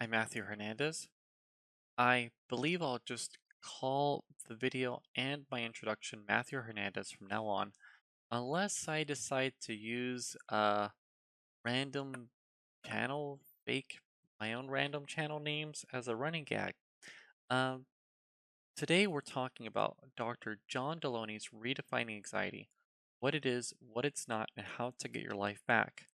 I'm Matthew Hernandez. I believe I'll just call the video and my introduction Matthew Hernandez from now on, unless I decide to use a random channel, fake my own random channel names as a running gag. Um, Today we're talking about Dr. John Delony's Redefining Anxiety, what it is, what it's not, and how to get your life back.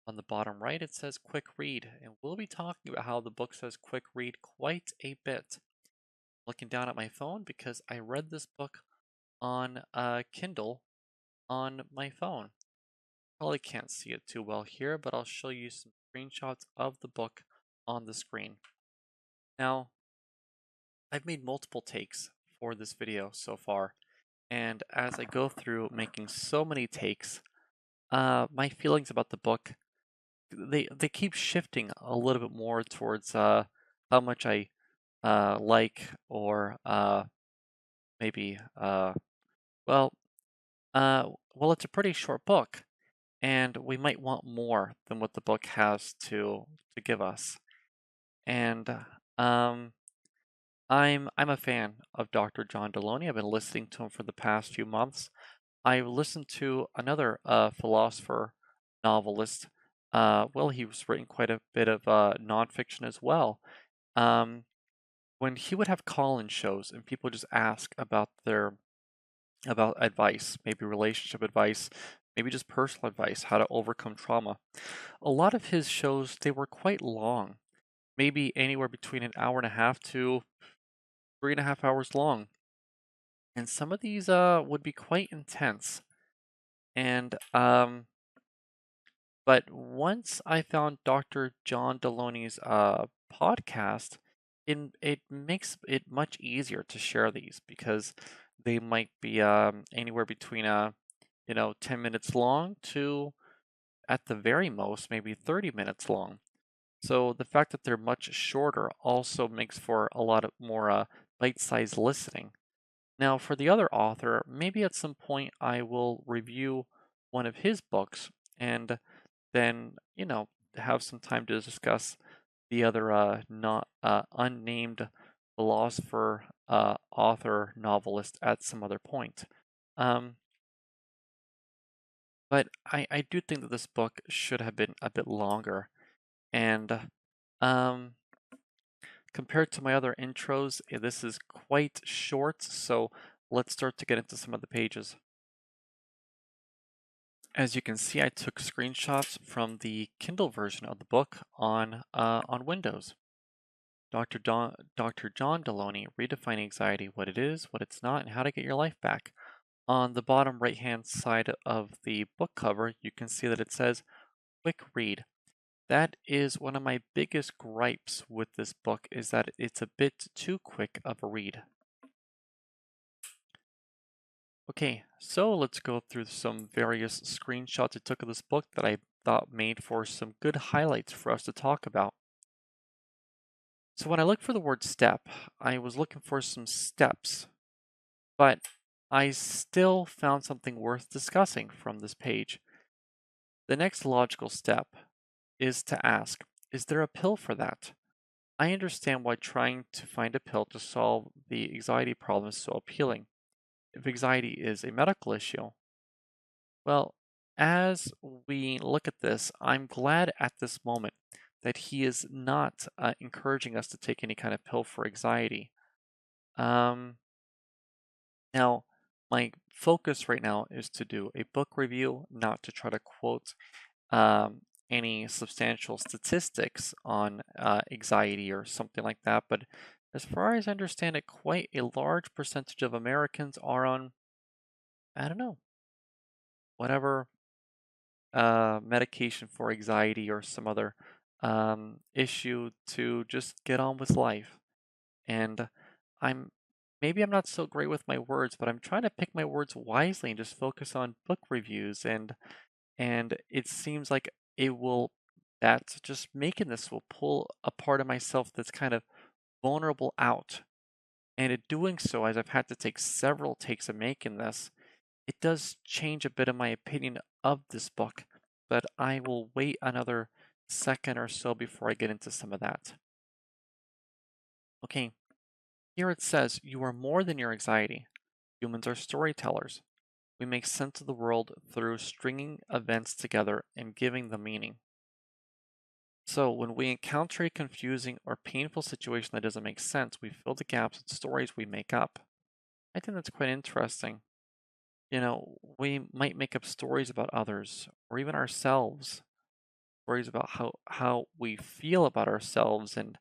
On the bottom right, it says quick read, and we'll be talking about how the book says quick read quite a bit. Looking down at my phone because I read this book on Kindle on my phone. Probably can't see it too well here, but I'll show you some screenshots of the book on the screen. Now, I've made multiple takes for this video so far, and as I go through making so many takes, my feelings about the book they keep shifting a little bit more towards how much I like or maybe well well it's a pretty short book and we might want more than what the book has to give us. And um I'm a fan of Dr. John Delony. I've been listening to him for the past few months. I listened to another philosopher novelist. Well, he was written quite a bit of nonfiction as well. Um, when he would have call-in shows and people just ask about advice, maybe relationship advice, maybe just personal advice, how to overcome trauma. A lot of his shows they were quite long, maybe anywhere between an hour and a half to 3.5 hours long. And some of these would be quite intense. And but once I found Dr. John Delony's podcast, it makes it much easier to share these because they might be anywhere between 10 minutes long to at the very most maybe 30 minutes long. So the fact that they're much shorter also makes for a lot of more bite-sized listening. Now, for the other author, maybe at some point I will review one of his books and then, have some time to discuss the other not unnamed philosopher, author, novelist at some other point. Um, but I do think that this book should have been a bit longer. And um, compared to my other intros, this is quite short. So let's start to get into some of the pages. As you can see, I took screenshots from the Kindle version of the book on Windows. Dr. John Delony, Redefining Anxiety, what it is, what it's not, and how to get your life back. On the bottom right-hand side of the book cover, you can see that it says, quick read. That is one of my biggest gripes with this book, is that it's a bit too quick of a read. Okay, so let's go through some various screenshots I took of this book that I thought made for some good highlights for us to talk about. So when I looked for the word step, I was looking for some steps, but I still found something worth discussing from this page. The next logical step is to ask, is there a pill for that? I understand why trying to find a pill to solve the anxiety problem is so appealing. If anxiety is a medical issue, well, as we look at this, I'm glad at this moment that he is not encouraging us to take any kind of pill for anxiety. Um, Now, my focus right now is to do a book review, not to try to quote any substantial statistics on anxiety or something like that. But as far as I understand it, quite a large percentage of Americans are on, I don't know, whatever medication for anxiety or some other issue to just get on with life. And I'm maybe I'm not so great with my words, but I'm trying to pick my words wisely and just focus on book reviews and it seems like it will that just making this will pull a part of myself that's kind of vulnerable out. And in doing so, as I've had to take several takes of making this, it does change a bit of my opinion of this book, but I will wait another second or so before I get into some of that. Okay, here it says, you are more than your anxiety. Humans are storytellers. We make sense of the world through stringing events together and giving them meaning. So, when we encounter a confusing or painful situation that doesn't make sense, we fill the gaps with stories we make up. I think that's quite interesting. We might make up stories about others or even ourselves, stories about how we feel about ourselves. And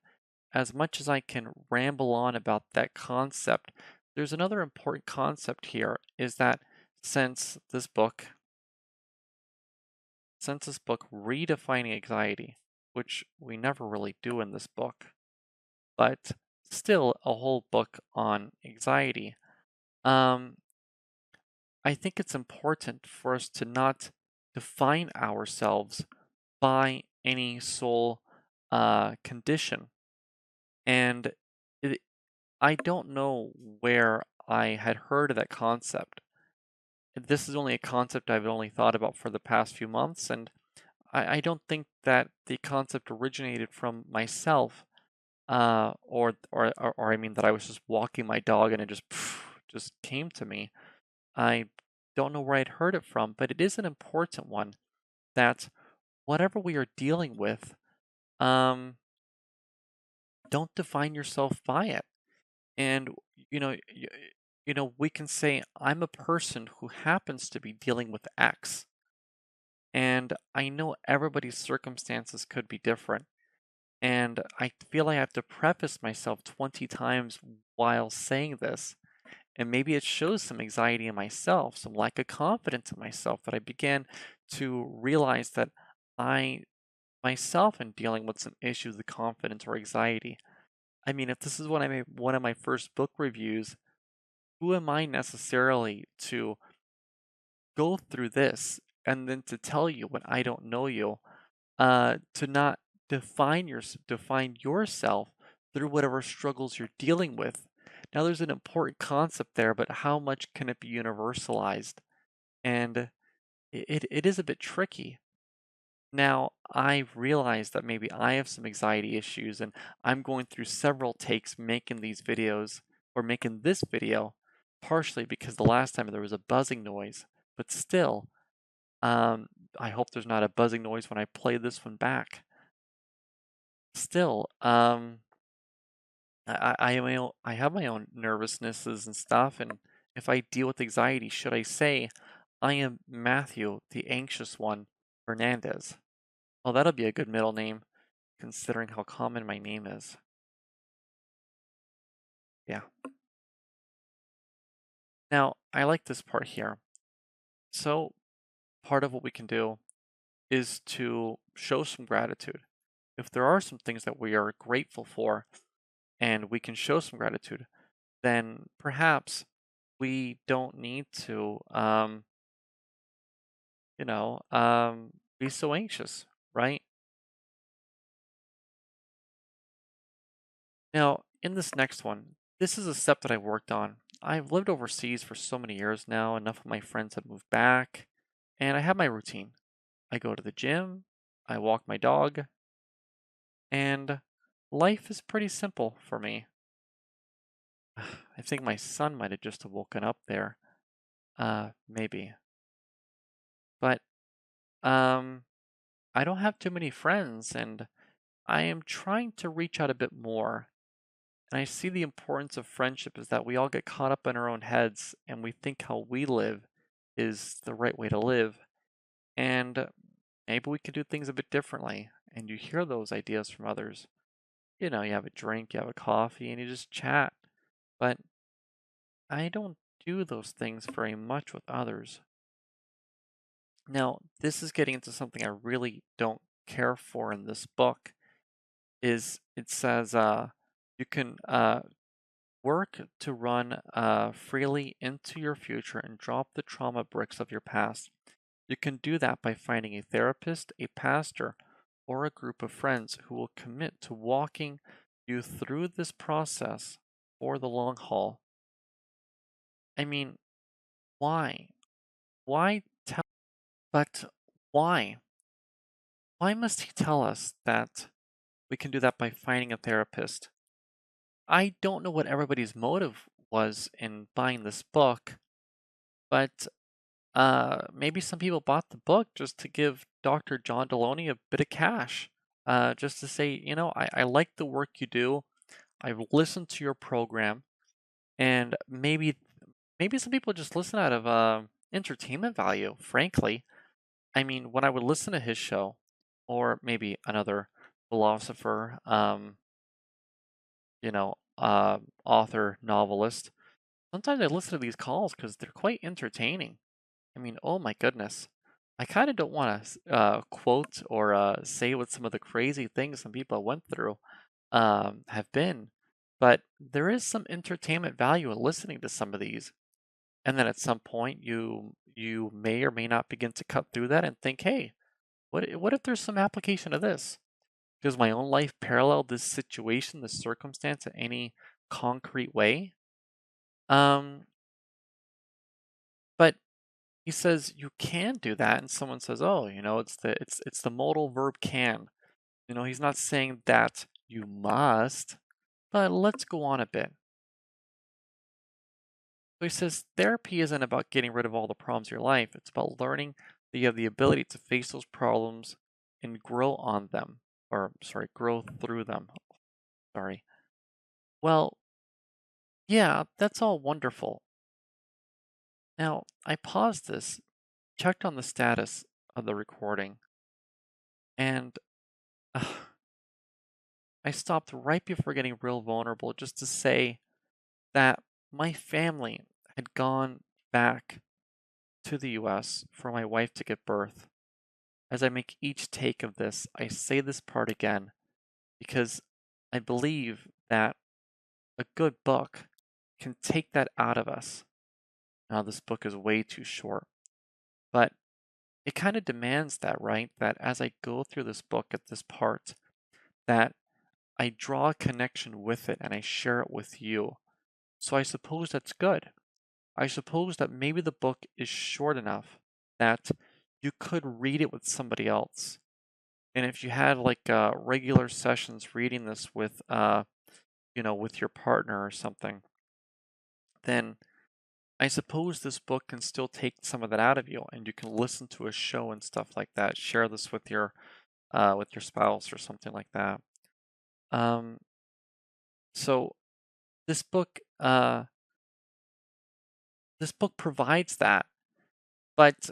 as much as I can ramble on about that concept, there's another important concept here is that since this book, Redefining Anxiety, which we never really do in this book, but still a whole book on anxiety, um, I think it's important for us to not define ourselves by any sole condition. And it, I don't know where I had heard of that concept. This is only a concept I've only thought about for the past few months, and I don't think that the concept originated from myself, or I mean that I was just walking my dog and it just came to me. I don't know where I'd heard it from, but it is an important one that whatever we are dealing with, um, don't define yourself by it. And you know, we can say I'm a person who happens to be dealing with X, and I know everybody's circumstances could be different. And I feel I have to preface myself 20 times while saying this. And maybe it shows some anxiety in myself, some lack of confidence in myself that I began to realize that I myself am dealing with some issues with confidence or anxiety. I mean, if this is one of my first book reviews, who am I necessarily to go through this and then to tell you when I don't know you, to not define yourself through whatever struggles you're dealing with. Now, there's an important concept there, but how much can it be universalized? And it is a bit tricky. Now, I've realized that maybe I have some anxiety issues, and I'm going through several takes making these videos or making this video, partially because the last time there was a buzzing noise, but still, um, I hope there's not a buzzing noise when I play this one back. Still, I have my own nervousnesses and stuff, and if I deal with anxiety, should I say, I am Matthew, the anxious one, Hernandez? Well, that'll be a good middle name, considering how common my name is. Yeah. Now, I like this part here. So, part of what we can do is to show some gratitude. If there are some things that we are grateful for and we can show some gratitude, then perhaps we don't need to, be so anxious, right? Now, in this next one, this is a step that I've worked on. I've lived overseas for so many years now, enough of my friends have moved back, and I have my routine. I go to the gym, I walk my dog, and life is pretty simple for me. I think my son might have just woken up there. Maybe. But, um, I don't have too many friends, and I am trying to reach out a bit more. And I see the importance of friendship is that we all get caught up in our own heads and we think how we live is the right way to live. And maybe we could do things a bit differently. And you hear those ideas from others. You have a drink, you have a coffee, and you just chat. But I don't do those things very much with others. Now, this is getting into something I really don't care for in this book. Is it says you can work to run freely into your future and drop the trauma bricks of your past. You can do that by finding a therapist, a pastor, or a group of friends who will commit to walking you through this process for the long haul. I mean, why? Why tell? But why? Why must he tell us that we can do that by finding a therapist? I don't know what everybody's motive was in buying this book, but maybe some people bought the book just to give Dr. John Delony a bit of cash. Just to say, I like the work you do. I've listened to your program, and maybe some people just listen out of entertainment value, frankly. I mean, when I would listen to his show, or maybe another philosopher, author, novelist, sometimes I listen to these calls because they're quite entertaining. I mean, oh my goodness. I kind of don't want to quote or say what some of the crazy things some people went through have been, but there is some entertainment value in listening to some of these. And then at some point, you may or may not begin to cut through that and think, hey, what if there's some application of this? Does my own life parallel this situation, this circumstance in any concrete way? Um, but he says you can do that, and someone says, "Oh, it's the modal verb can." He's not saying that you must, but let's go on a bit. So he says therapy isn't about getting rid of all the problems of your life. It's about learning that you have the ability to face those problems and grow on them, or sorry, grow through them. Sorry. Well, yeah, that's all wonderful. Now, I paused this, checked on the status of the recording, and I stopped right before getting real vulnerable just to say that my family had gone back to the US for my wife to give birth. As I make each take of this, I say this part again because I believe that a good book can take that out of us. Now, this book is way too short, but it kind of demands that, right? That as I go through this book at this part, that I draw a connection with it and I share it with you. So I suppose that's good. I suppose that maybe the book is short enough that you could read it with somebody else. And if you had like regular sessions reading this with with your partner or something, then I suppose this book can still take some of that out of you, and you can listen to a show and stuff like that. Share this with your spouse or something like that. Um, so this book uh, this book provides that, but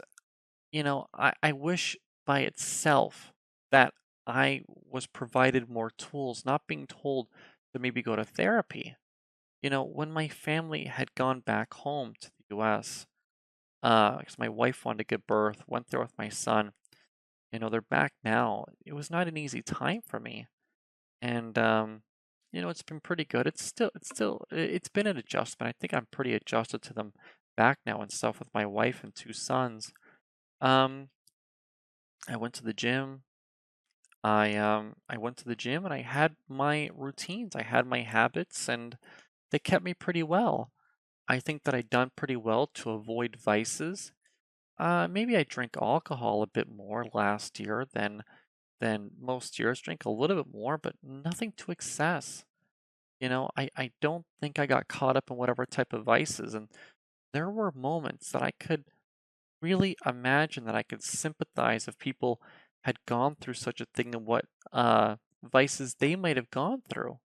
I wish by itself that I was provided more tools, not being told to maybe go to therapy. When my family had gone back home to the US, because my wife wanted to give birth, went there with my son, they're back now. It was not an easy time for me. And, it's been pretty good. It's been an adjustment. I think I'm pretty adjusted to them back now and stuff with my wife and two sons. Um, I went to the gym. I went to the gym and I had my routines. I had my habits and they kept me pretty well. I think that I'd done pretty well to avoid vices. Maybe I drank alcohol a bit more last year than most years. Drink a little bit more, but nothing to excess. I don't think I got caught up in whatever type of vices. And there were moments that I could really imagine that I could sympathize if people had gone through such a thing and what vices they might have gone through.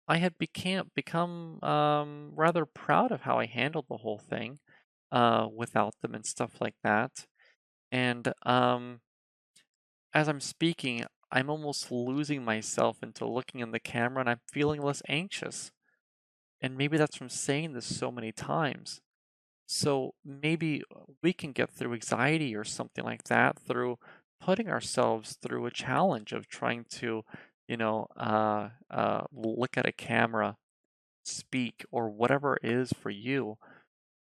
I had become rather proud of how I handled the whole thing without them and stuff like that. And as I'm speaking, I'm almost losing myself into looking in the camera and I'm feeling less anxious. And maybe that's from saying this so many times. So maybe we can get through anxiety or something like that through putting ourselves through a challenge of trying to, look at a camera, speak, or whatever it is for you.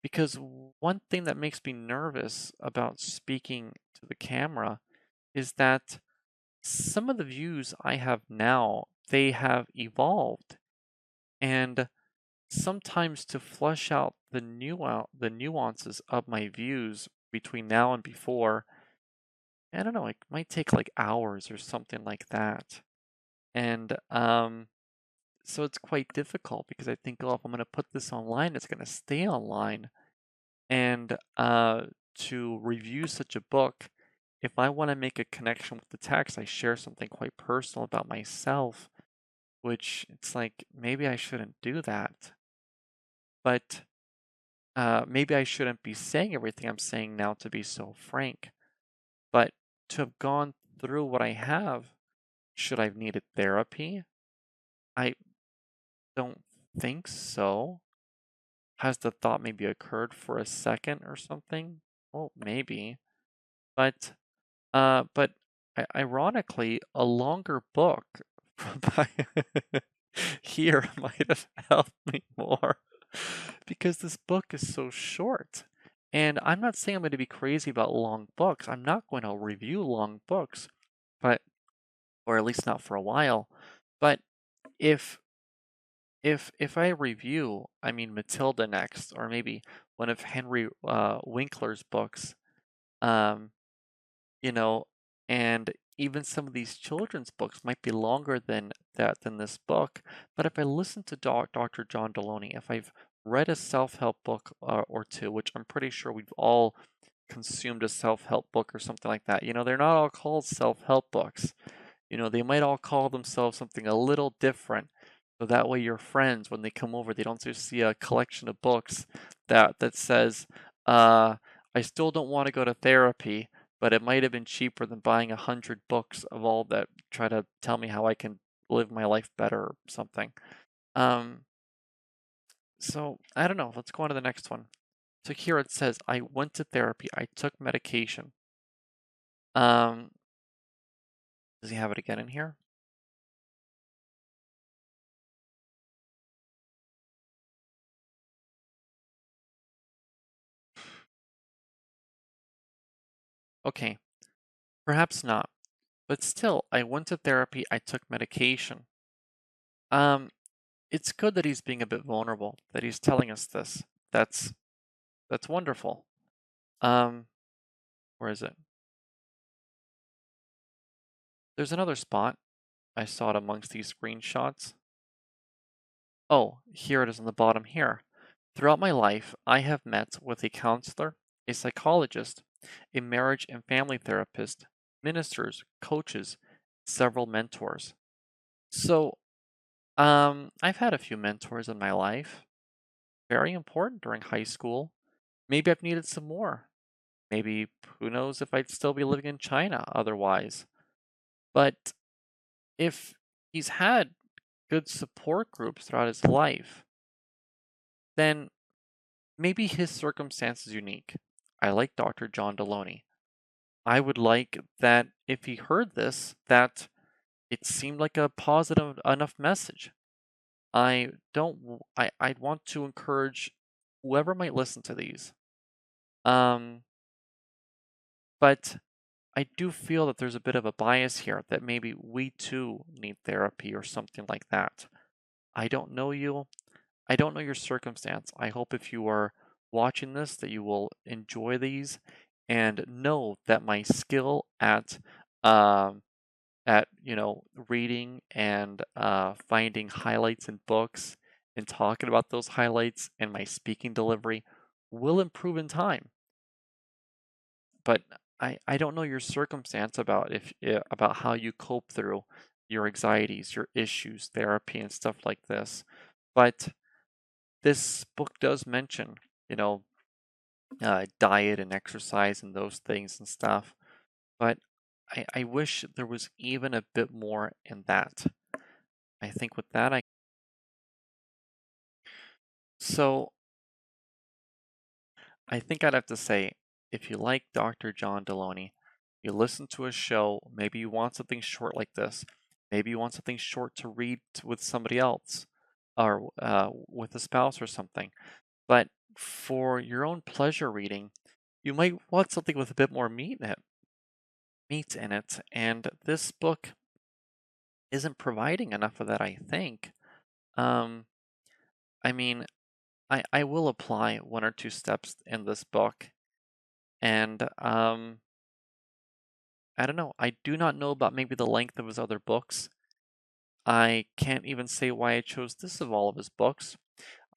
Because one thing that makes me nervous about speaking to the camera is that some of the views I have now, they have evolved. And sometimes to flush out the nuances of my views between now and before, I don't know, it might take like hours or something like that. And So it's quite difficult because I think, oh, if I'm going to put this online, it's going to stay online. And to review such a book, if I want to make a connection with the text, I share something quite personal about myself, which it's like maybe I shouldn't do that. But maybe I shouldn't be saying everything I'm saying now to be so frank. But to have gone through what I have, should I have needed therapy? I don't think so. Has the thought maybe occurred for a second or something? Well, maybe. But but ironically, a longer book by here might have helped me more because this book is so short. And I'm not saying I'm going to be crazy about long books. I'm not going to review long books, but or at least not for a while. But if if I review, I mean Matilda next, or maybe one of Henry Winkler's books, um, you know, and even some of these children's books might be longer than this book. But if I listen to Dr. John Delony, if I've read a self-help book or two, which I'm pretty sure we've all consumed a self-help book or something like that, they're not all called self-help books. They might all call themselves something a little different. So that way your friends, when they come over, they don't just see a collection of books that says, I still don't want to go to therapy, but it might have been cheaper than buying 100 books of all that try to tell me how I can live my life better or something. Um, so I don't know. Let's go on to the next one. So here it says, I went to therapy. I took medication. Um, does he have it again in here? Okay, perhaps not. But still, I went to therapy, I took medication. Um, it's good that he's being a bit vulnerable, that he's telling us this. That's that's wonderful. Um, where is it? There's another spot. I saw it amongst these screenshots. Oh, here it is on the bottom here. Throughout my life, I have met with a counselor, a psychologist, a marriage and family therapist, ministers, coaches, several mentors. So, I've had a few mentors in my life. Very important during high school. Maybe I've needed some more. Maybe who knows if I'd still be living in China otherwise. But if he's had good support groups throughout his life, then maybe his circumstance is unique. I like Dr. John Delony. I would like that if he heard this, that it seemed like a positive enough message. I don't I'd want to encourage whoever might listen to these. Um but I do feel that there's a bit of a bias here that maybe we too need therapy or something like that. I don't know you. I don't know your circumstance. I hope if you are watching this that you will enjoy these and know that my skill um reading and finding highlights in books and talking about those highlights and my speaking delivery will improve in time. But I don't know your circumstance about how you cope through your anxieties, your issues, therapy, and stuff like this. But this book does mention, you know, diet and exercise and those things and stuff. But I wish there was even a bit more in that. I think with that, so I think I'd have to say, if you like Dr. John Delony, you listen to a show, maybe you want something short like this. Maybe you want something short to read with somebody else or with a spouse or something. But for your own pleasure reading, you might want something with a bit more meat in it. And this book isn't providing enough of that, I think. Um, I mean, I will apply one or two steps in this book. And I don't know. I do not know about maybe the length of his other books. I can't even say why I chose this of all of his books.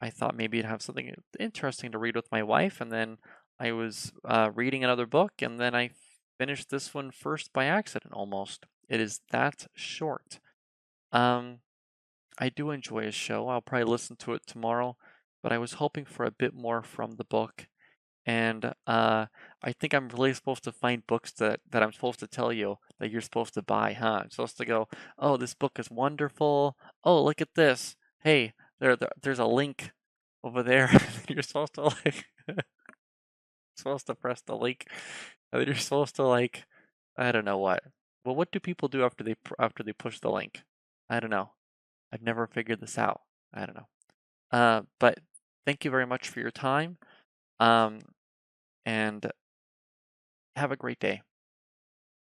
I thought maybe I'd have something interesting to read with my wife, and then I was reading another book, and then I finished this one first by accident almost. It is that short. Um, I do enjoy his show. I'll probably listen to it tomorrow, but I was hoping for a bit more from the book. And I think I'm really supposed to find books that I'm supposed to tell you that you're supposed to buy, huh? I'm supposed to go, oh, this book is wonderful. Oh, look at this. Hey, there's a link over there. You're supposed to like supposed to press the link. And then you're supposed to like, I don't know what. Well, what do people do after they push the link? I don't know. I've never figured this out. I don't know. But thank you very much for your time. Um, and have a great day.